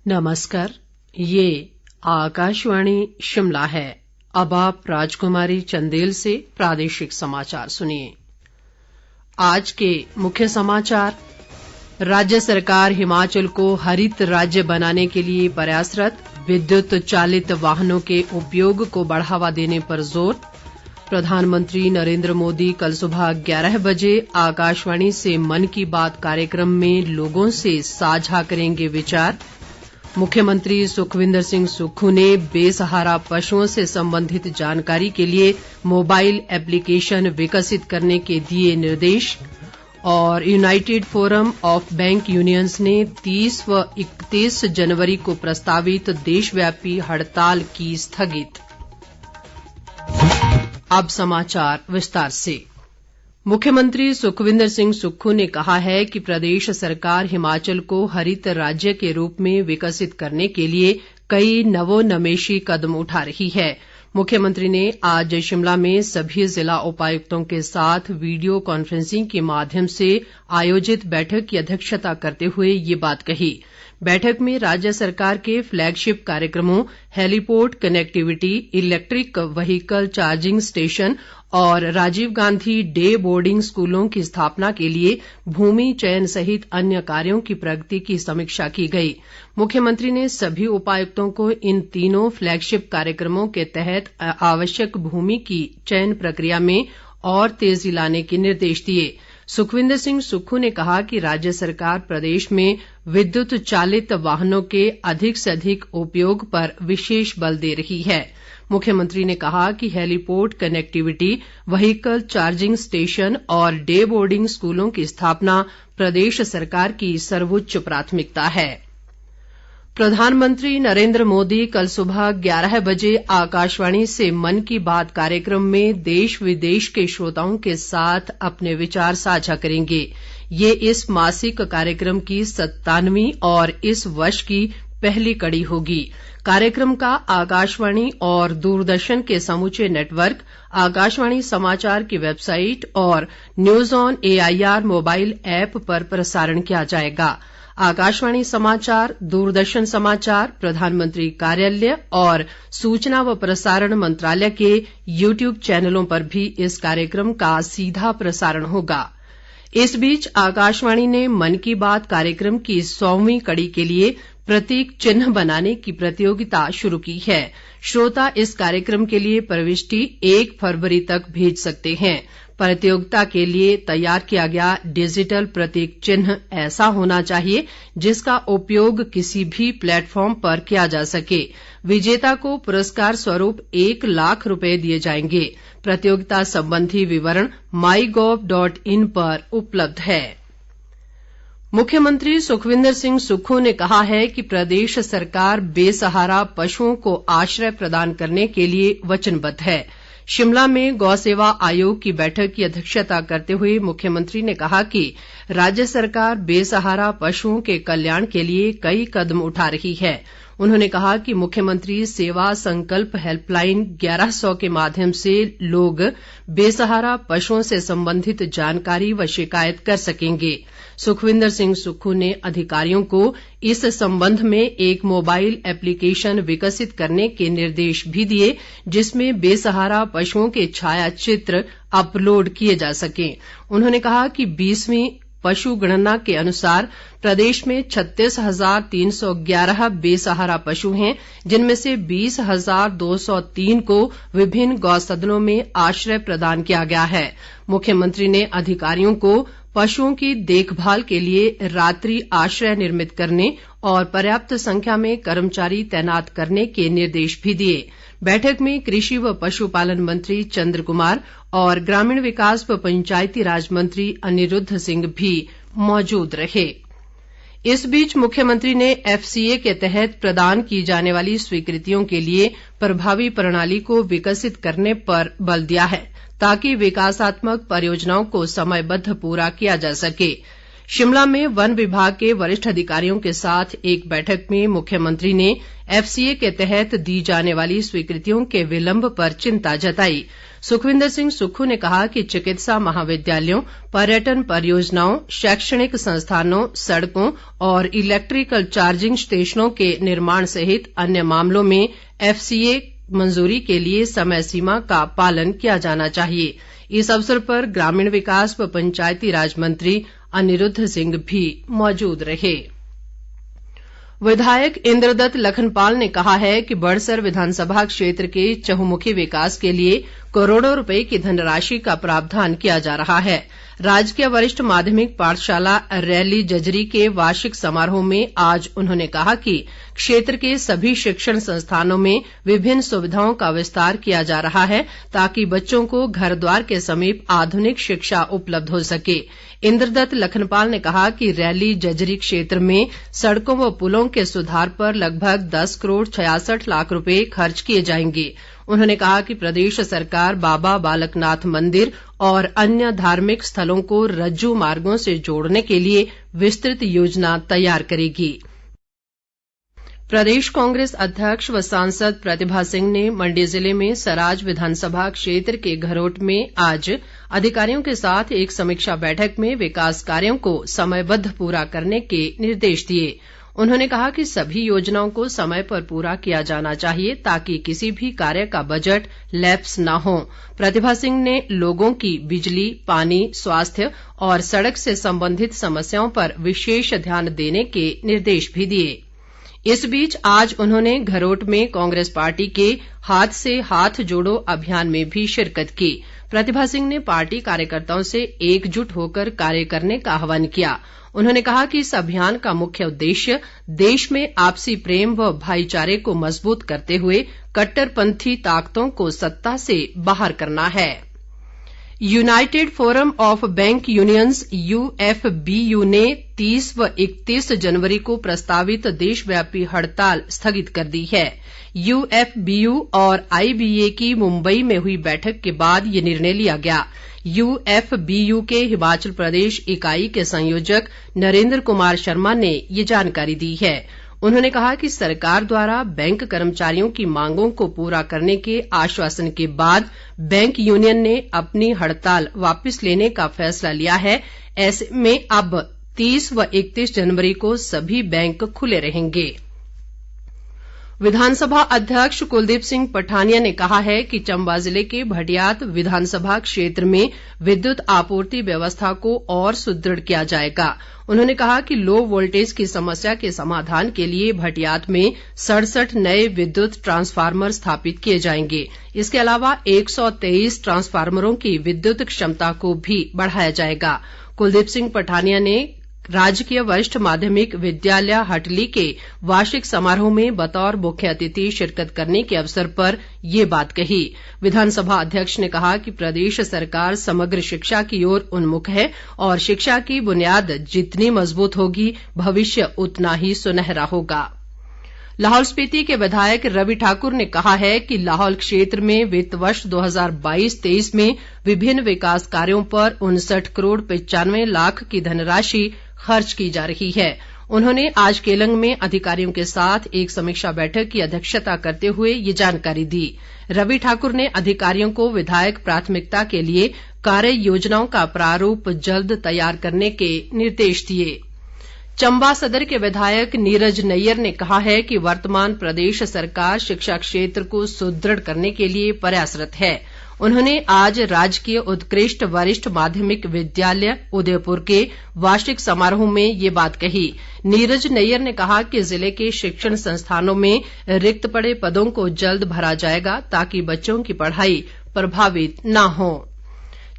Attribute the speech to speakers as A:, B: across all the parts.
A: नमस्कार, ये आकाशवाणी शिमला है। अब आप राजकुमारी चंदेल से प्रादेशिक समाचार सुनिए। आज के मुख्य समाचार। राज्य सरकार हिमाचल को हरित राज्य बनाने के लिए प्रयासरत, विद्युत चालित वाहनों के उपयोग को बढ़ावा देने पर जोर। प्रधानमंत्री नरेंद्र मोदी कल सुबह 11 बजे आकाशवाणी से मन की बात कार्यक्रम में लोगों से साझा करेंगे विचार। मुख्यमंत्री सुखविंदर सिंह सुक्खू ने बेसहारा पशुओं से संबंधित जानकारी के लिए मोबाइल एप्लीकेशन विकसित करने के दिए निर्देश। और United forum of bank unions ने 30 व 31 जनवरी को प्रस्तावित देशव्यापी हड़ताल की स्थगित। अब समाचार विस्तार से। मुख्यमंत्री सुखविंदर सिंह सुक्खू ने कहा है कि प्रदेश सरकार हिमाचल को हरित राज्य के रूप में विकसित करने के लिए कई नवोन्मेषी कदम उठा रही है। मुख्यमंत्री ने आज शिमला में सभी जिला उपायुक्तों के साथ वीडियो कॉन्फ्रेंसिंग के माध्यम से आयोजित बैठक की अध्यक्षता करते हुए ये बात कही। बैठक में राज्य सरकार के फ्लैगशिप कार्यक्रमों heliport connectivity, electric vehicle charging station और राजीव गांधी डे बोर्डिंग स्कूलों की स्थापना के लिए भूमि चयन सहित अन्य कार्यों की प्रगति की समीक्षा की गई। मुख्यमंत्री ने सभी उपायुक्तों को इन तीनों फ्लैगशिप कार्यक्रमों के तहत आवश्यक भूमि की चयन प्रक्रिया में और तेजी लाने के निर्देश दिए। सुखविंदर सिंह सुक्खू ने कहा कि राज्य सरकार प्रदेश में विद्युत चालित वाहनों के अधिक से अधिक उपयोग पर विशेष बल दे रही है। मुख्यमंत्री ने कहा कि heliport connectivity, vehicle charging station और डे बोर्डिंग स्कूलों की स्थापना प्रदेश सरकार की सर्वोच्च प्राथमिकता है। प्रधानमंत्री नरेंद्र मोदी कल सुबह 11 बजे आकाशवाणी से मन की बात कार्यक्रम में देश विदेश के श्रोताओं के साथ अपने विचार साझा करेंगे। ये इस मासिक कार्यक्रम की 97वीं और इस वर्ष की पहली कड़ी होगी। कार्यक्रम का आकाशवाणी और दूरदर्शन के समूचे नेटवर्क, आकाशवाणी समाचार की वेबसाइट और news on AIR mobile app पर प्रसारण किया जाएगा। आकाशवाणी समाचार, दूरदर्शन समाचार, प्रधानमंत्री कार्यालय और सूचना व प्रसारण मंत्रालय के YouTube चैनलों पर भी इस कार्यक्रम का सीधा प्रसारण होगा। इस बीच आकाशवाणी ने मन की बात कार्यक्रम की 100वीं कड़ी के लिए प्रतीक चिन्ह बनाने की प्रतियोगिता शुरू की है। श्रोता इस कार्यक्रम के लिए प्रविष्टि 1 फरवरी तक भेज सकते हैं। प्रतियोगिता के लिए तैयार किया गया डिजिटल प्रतीक चिन्ह ऐसा होना चाहिए जिसका उपयोग किसी भी प्लेटफॉर्म पर किया जा सके। विजेता को पुरस्कार स्वरूप 1 लाख रुपए दिए जाएंगे। प्रतियोगिता संबंधी विवरण mygov.in पर उपलब्ध है। मुख्यमंत्री सुखविंदर सिंह सुक्खू ने कहा है कि प्रदेश सरकार बेसहारा पशुओं को आश्रय प्रदान करने के लिए वचनबद्ध है। शिमला में गौ सेवा आयोग की बैठक की अध्यक्षता करते हुए मुख्यमंत्री ने कहा कि राज्य सरकार बेसहारा पशुओं के कल्याण के लिए कई कदम उठा रही है। उन्होंने कहा कि मुख्यमंत्री सेवा संकल्प हेल्पलाइन 1100 के माध्यम से लोग बेसहारा पशुओं से संबंधित जानकारी व शिकायत कर सकेंगे। सुखविंदर सिंह सुक्खू ने अधिकारियों को इस संबंध में एक मोबाइल एप्लीकेशन विकसित करने के निर्देश भी दिए जिसमें बेसहारा पशुओं के छाया चित्र अपलोड किए जा सकें। उन्होंने कहा कि 20वीं पशु गणना के अनुसार प्रदेश में 36,311 बेसहारा पशु हैं, जिनमें से 20,203 को विभिन्न गौसदनों में आश्रय प्रदान किया गया है। मुख्यमंत्री ने अधिकारियों को पशुओं की देखभाल के लिए रात्रि आश्रय निर्मित करने और पर्याप्त संख्या में कर्मचारी तैनात करने के निर्देश भी दिए। बैठक में कृषि व पशुपालन मंत्री चंद्र कुमार और ग्रामीण विकास व पंचायती राज मंत्री अनिरुद्ध सिंह भी मौजूद रहे। इस बीच मुख्यमंत्री ने FCA के तहत प्रदान की जाने वाली स्वीकृतियों के लिए प्रभावी प्रणाली को विकसित करने पर बल दिया है ताकि विकासात्मक परियोजनाओं को समयबद्ध पूरा किया जा सके। शिमला में वन विभाग के वरिष्ठ अधिकारियों के साथ एक बैठक में मुख्यमंत्री ने एफसीए के तहत दी जाने वाली स्वीकृतियों के विलंब पर चिंता जताई। सुखविंदर सिंह सुक्खू ने कहा कि चिकित्सा महाविद्यालयों, पर्यटन परियोजनाओं, शैक्षणिक संस्थानों, सड़कों और इलेक्ट्रिकल चार्जिंग स्टेशनों के निर्माण सहित अन्य मामलों में एफसीए मंजूरी के लिए समय सीमा का पालन किया जाना चाहिए। इस अवसर पर ग्रामीण विकास व पंचायती राज मंत्री अनिरुद्ध सिंह भी मौजूद रहे। विधायक इंद्रदत्त लखनपाल ने कहा है कि बड़सर विधानसभा क्षेत्र के चहुमुखी विकास के लिए करोड़ों रुपए की धनराशि का प्रावधान किया जा रहा है। राजकीय वरिष्ठ माध्यमिक पाठशाला रैली जजरी के वार्षिक समारोह में आज उन्होंने कहा कि क्षेत्र के सभी शिक्षण संस्थानों में विभिन्न सुविधाओं का विस्तार किया जा रहा है ताकि बच्चों को घर द्वार के समीप आधुनिक शिक्षा उपलब्ध हो सके। इंद्रदत्त लखनपाल ने कहा कि रैली जजरी क्षेत्र में सड़कों व पुलों के सुधार पर लगभग 10 करोड़ 66 लाख रुपए खर्च किए जाएंगे। उन्होंने कहा कि प्रदेश सरकार बाबा बालकनाथ मंदिर और अन्य धार्मिक स्थलों को रज्जू मार्गों से जोड़ने के लिए विस्तृत योजना तैयार करेगी। प्रदेश कांग्रेस अध्यक्ष व सांसद प्रतिभा सिंह ने मंडी जिले में सराज विधानसभा क्षेत्र के घरोट में आज अधिकारियों के साथ एक समीक्षा बैठक में विकास कार्यों को समयबद्ध पूरा करने के निर्देश दिए। उन्होंने कहा कि सभी योजनाओं को समय पर पूरा किया जाना चाहिए ताकि किसी भी कार्य का बजट लैप्स न हो। प्रतिभा सिंह ने लोगों की बिजली, पानी, स्वास्थ्य और सड़क से संबंधित समस्याओं पर विशेष ध्यान देने के निर्देश भी दिए। इस बीच आज उन्होंने घरोट में कांग्रेस पार्टी के हाथ से हाथ जोड़ो अभियान में भी शिरकत की। प्रतिभा सिंह ने पार्टी कार्यकर्ताओं से एकजुट होकर कार्य करने का आह्वान किया। उन्होंने कहा कि इस अभियान का मुख्य उद्देश्य देश में आपसी प्रेम व भाईचारे को मजबूत करते हुए कट्टरपंथी ताकतों को सत्ता से बाहर करना है। United forum of bank unions UFBU ने 30 व 31 जनवरी को प्रस्तावित देशव्यापी हड़ताल स्थगित कर दी है। यूएफबीयू और आईबीए की मुंबई में हुई बैठक के बाद ये निर्णय लिया गया। यूएफबीयू के हिमाचल प्रदेश इकाई के संयोजक नरेंद्र कुमार शर्मा ने ये जानकारी दी है। उन्होंने कहा कि सरकार द्वारा बैंक कर्मचारियों की मांगों को पूरा करने के आश्वासन के बाद बैंक यूनियन ने अपनी हड़ताल वापस लेने का फैसला लिया है। ऐसे में अब 30 व 31 जनवरी को सभी बैंक खुले रहेंगे। विधानसभा अध्यक्ष कुलदीप सिंह पठानिया ने कहा है कि चंबा जिले के भटियात विधानसभा क्षेत्र में विद्युत आपूर्ति व्यवस्था को और सुदृढ़ किया जाएगा। उन्होंने कहा कि लो वोल्टेज की समस्या के समाधान के लिए भटियात में 67 नए विद्युत ट्रांसफार्मर स्थापित किए जाएंगे। इसके अलावा 123 ट्रांसफार्मरों की विद्युत क्षमता को भी बढ़ाया जाएगा। कुलदीप सिंह पठानिया ने राजकीय वरिष्ठ माध्यमिक विद्यालय हटली के वार्षिक समारोह में बतौर मुख्य अतिथि शिरकत करने के अवसर पर ये बात कही। विधानसभा अध्यक्ष ने कहा कि प्रदेश सरकार समग्र शिक्षा की ओर उन्मुख है और शिक्षा की बुनियाद जितनी मजबूत होगी भविष्य उतना ही सुनहरा होगा। लाहौल स्पीति के विधायक रवि ठाकुर ने कहा है कि लाहौल क्षेत्र में वित्त वर्ष 2022-23 में विभिन्न विकास कार्यों पर 59 करोड़ 95 लाख की धनराशि खर्च की जा रही है। उन्होंने आज केलंग में अधिकारियों के साथ एक समीक्षा बैठक की अध्यक्षता करते हुए ये जानकारी दी। रवि ठाकुर ने अधिकारियों को विधायक प्राथमिकता के लिए कार्य योजनाओं का प्रारूप जल्द तैयार करने के निर्देश दिए। चंबा सदर के विधायक नीरज नैयर ने कहा है कि वर्तमान प्रदेश सरकार शिक्षा क्षेत्र को सुदृढ़ करने के लिए प्रयासरत है। उन्होंने आज राजकीय उत्कृष्ट वरिष्ठ माध्यमिक विद्यालय उदयपुर के वार्षिक समारोह में ये बात कही। नीरज नैयर ने कहा कि जिले के शिक्षण संस्थानों में रिक्त पड़े पदों को जल्द भरा जाएगा ताकि बच्चों की पढ़ाई प्रभावित न हो।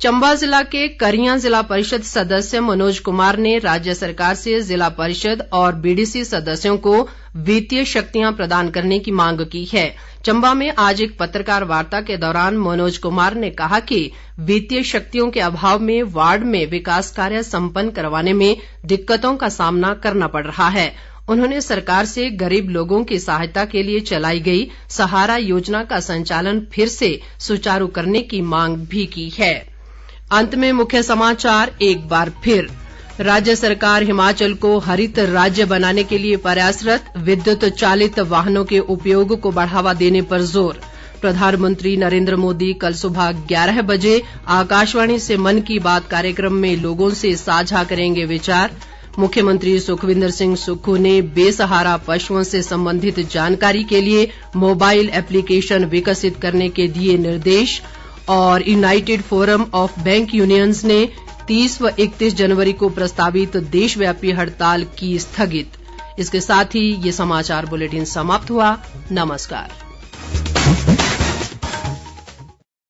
A: चंबा जिला के करियां जिला परिषद सदस्य मनोज कुमार ने राज्य सरकार से जिला परिषद और बीडीसी सदस्यों को वित्तीय शक्तियां प्रदान करने की मांग की है। चंबा में आज एक पत्रकार वार्ता के दौरान मनोज कुमार ने कहा कि वित्तीय शक्तियों के अभाव में वार्ड में विकास कार्य संपन्न करवाने में दिक्कतों का सामना करना पड़ रहा है। उन्होंने सरकार से गरीब लोगों की सहायता के लिए चलाई गई सहारा योजना का संचालन फिर से सुचारू करने की मांग भी की है। अंत में मुख्य समाचार एक बार फिर। राज्य सरकार हिमाचल को हरित राज्य बनाने के लिए प्रयासरत, विद्युत चालित वाहनों के उपयोग को बढ़ावा देने पर जोर। प्रधानमंत्री नरेंद्र मोदी कल सुबह 11 बजे आकाशवाणी से मन की बात कार्यक्रम में लोगों से साझा करेंगे विचार। मुख्यमंत्री सुखविंदर सिंह सुक्खू ने बेसहारा पशुओं से संबंधित जानकारी के लिए मोबाइल एप्लीकेशन विकसित करने के दिए निर्देश। और United forum of bank unions ने 30 व 31 जनवरी को प्रस्तावित देशव्यापी हड़ताल की स्थगित। इसके साथ ही ये समाचार बुलेटिन समाप्त हुआ। नमस्कार।